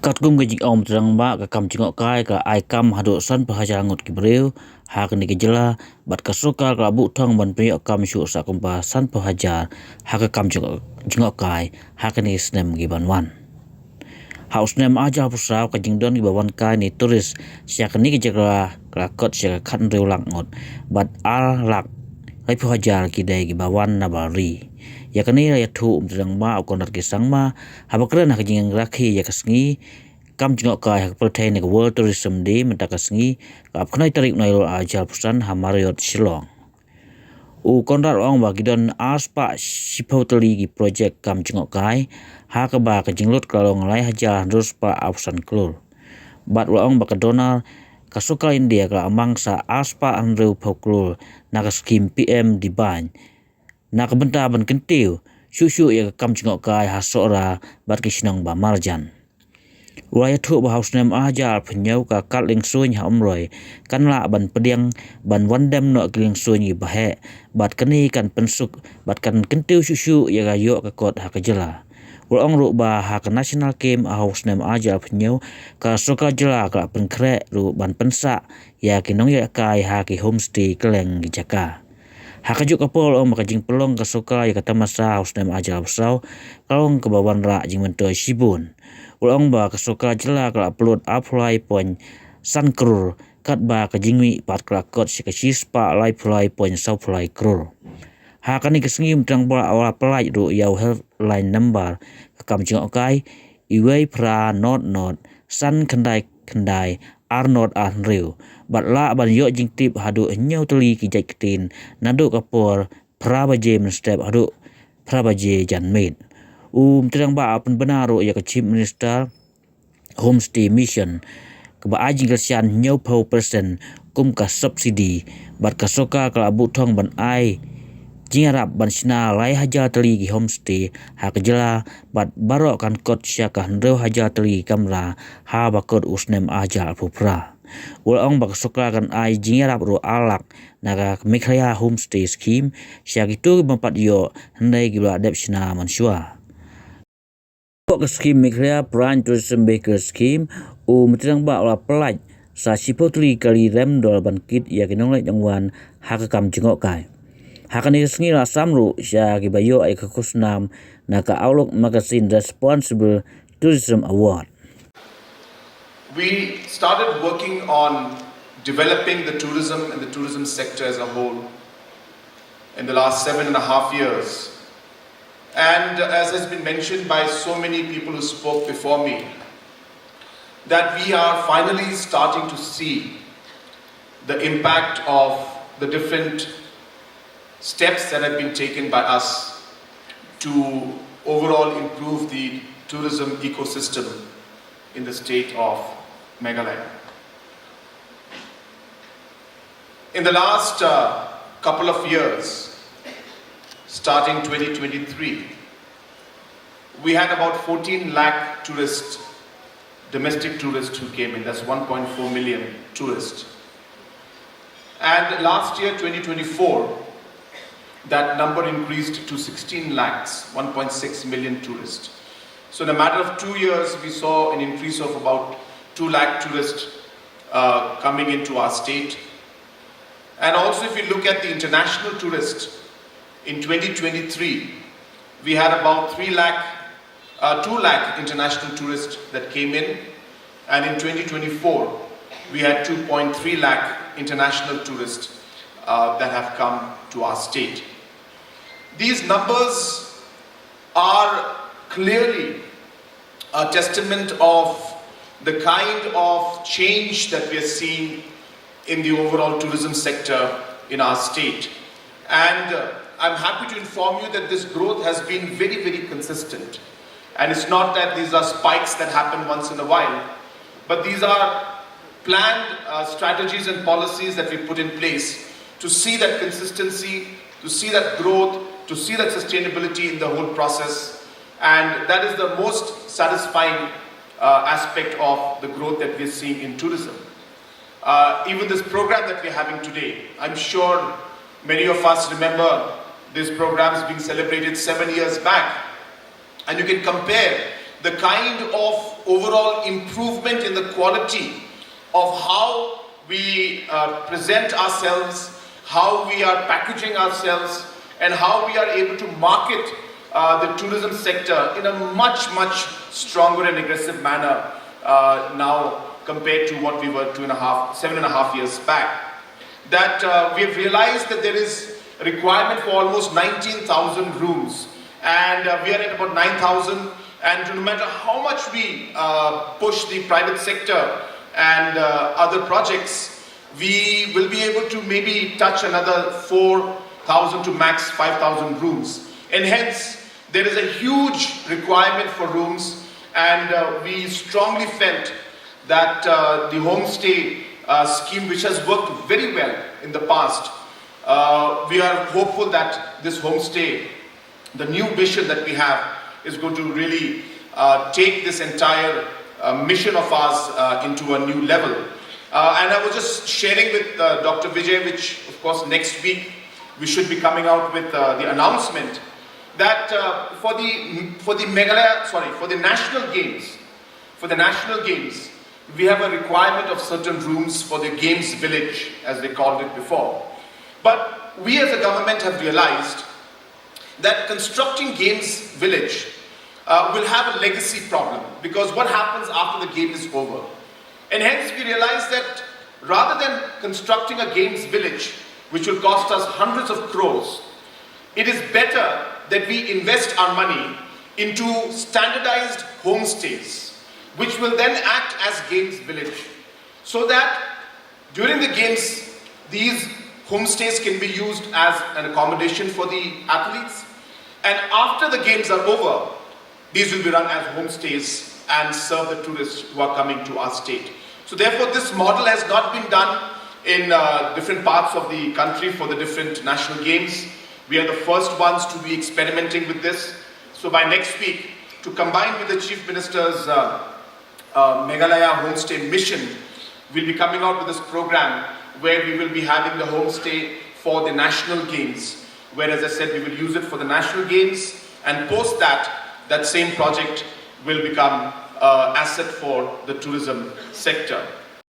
Kat kum ke jing om terang ba ka kam Jngohkai ka ai kam hadu san pahajar ngot ki breu ha ka ni ke jela bat ka soka ka bu thong ban pe kam shu sa kum pa san pahajar ha ka kam Jngohkai ha ka ni snem gi ban wan haus nem aja pusau ka jing don gi bawan kai ni turis sia ka ni ke jela ka kot sia ka khan reu lak ngot bat al lak ai pahajar ki dai gi bawan na bari ya kani ya thu terang ba Conrad ki sangma habakran ha jing rakhi ya kasngi kam Jngohkai ha pertain ke World Tourism Day mentakasngi ka apknai tarik nai ro ajal pusan hamariot Shillong u Conrad ong ba gidon aspa sipotali gi project kam Jngohkai ha ka ba ka jinglot kalong lai haja rus pa apsan klur bat ong ba ka donal kasuka India ka amangsa aspa anreu poklur naga skim PM di ban na ka benta ban kentiu susu ya kam Jngohkai ha sora bat ki sinong ba marjan Raya thu ba haus nem aja penyau ka kat ling suny ha umroi kan la ban pediang ban wandem no ling suny bahe bat kani kan pensuk bat kan kentiu susu ya ga yo ka kot ha ka jela Ong ru ba ha ka national game a haus nem aja penyau ka soka jela ka penkre ru ban Pynsah ya ki Nongialehkai ha ki Homestay keleng gi jaka ha ka juk kapol ong maka jing pelong ka soka ya ka tamasa haus nem aja besau kalong ke bawan ra jing mento sibun Ulang ba kesuka jela kala upload apply point san krur kat ba ka jingwi pat kala kot si ka sispa lai apply point sau apply krur ha kani kesengi mtang ba awal apply ru yau helpline number kam Jngohkai iwei pra not san kendai ar not an riu bat la ban yo jing tip hadu nyau teli ki jai ketin nadu kapor pra baje men step hadu pra baje jan mate terang ba apan benaro ya ka chief minister homestay mission ke ba ajing kasian nyau pau persen kum ka subsidi bat ka soka ka abu thong ban ai jingarap ban sina lai haja teli gi homestay ha ka jela bat baro kan kot sia ka hendeu haja teli kamra ha ba kot usnem aja pupra ong ba soka kan ai jingarap ro alak naga mekhaya homestay scheme sia gitu bampat yo hendai gi ba dep sina mansua ke scheme Mekhaya Prime Tourism Baker Scheme meterang ba ola pelaj sa sipotli kali rem dol ban kit ya kinong lai jangwan ha ka kam Jngohkai ha ka ni sngi la samru sya ki bayo ai ka kusnam na ka Outlook Magazine Responsible Tourism Award. We started working on developing the tourism and the tourism sector as a whole in the last 7.5 years. And as has been mentioned by so many people who spoke before me, that we are finally starting to see the impact of the different steps that have been taken by us to overall improve the tourism ecosystem in the state of Meghalaya. In the last couple of years, starting 2023, we had about 14 lakh tourists, domestic tourists who came in. That's 1.4 million tourists. And last year, 2024, that number increased to 16 lakhs, 1.6 million tourists. So in a matter of 2 years, we saw an increase of about 2 lakh tourists coming into our state. And also if you look at the international tourists, in 2023, we had about 2 lakh international tourists that came in, and in 2024, we had 2.3 lakh international tourists that have come to our state. These numbers are clearly a testament of the kind of change that we are seeing in the overall tourism sector in our state. And I'm happy to inform you that this growth has been very, very consistent. And it's not that these are spikes that happen once in a while, but these are planned strategies and policies that we put in place to see that consistency, to see that growth, to see that sustainability in the whole process. And that is the most satisfying aspect of the growth that we're seeing in tourism. Even this program that we're having today, I'm sure many of us remember this program is being celebrated 7 years back. And you can compare the kind of overall improvement in the quality of how we present ourselves, how we are packaging ourselves, and how we are able to market the tourism sector in a much stronger and aggressive manner now compared to what we were 7.5 years back. That we have realized that there is a requirement for almost 19,000 rooms, and we are at about 9,000, and no matter how much we push the private sector and other projects, we will be able to maybe touch another 4,000 to max 5,000 rooms, and hence there is a huge requirement for rooms, and we strongly felt that the homestay scheme, which has worked very well in the past, we are hopeful that this homestay, the new vision that we have, is going to really take this entire mission of ours into a new level. And I was just sharing with Dr. Vijay, which of course next week we should be coming out with the announcement that for the national games, we have a requirement of certain rooms for the games village, as they called it before. But we as a government have realized that constructing games village will have a legacy problem, because what happens after the game is over? And hence we realized that rather than constructing a games village, which will cost us hundreds of crores, it is better that we invest our money into standardized homestays, which will then act as games village, so that during the games, these homestays can be used as an accommodation for the athletes, and after the games are over, these will be run as homestays and serve the tourists who are coming to our state. So therefore, this model has not been done in different parts of the country for the different national games. We are the first ones to be experimenting with this. So by next week, to combine with the Chief Minister's Meghalaya Homestay Mission, we'll be coming out with this program where we will be having the homestay for the national games, where, as I said, we will use it for the national games, and post that same project will become asset for the tourism sector.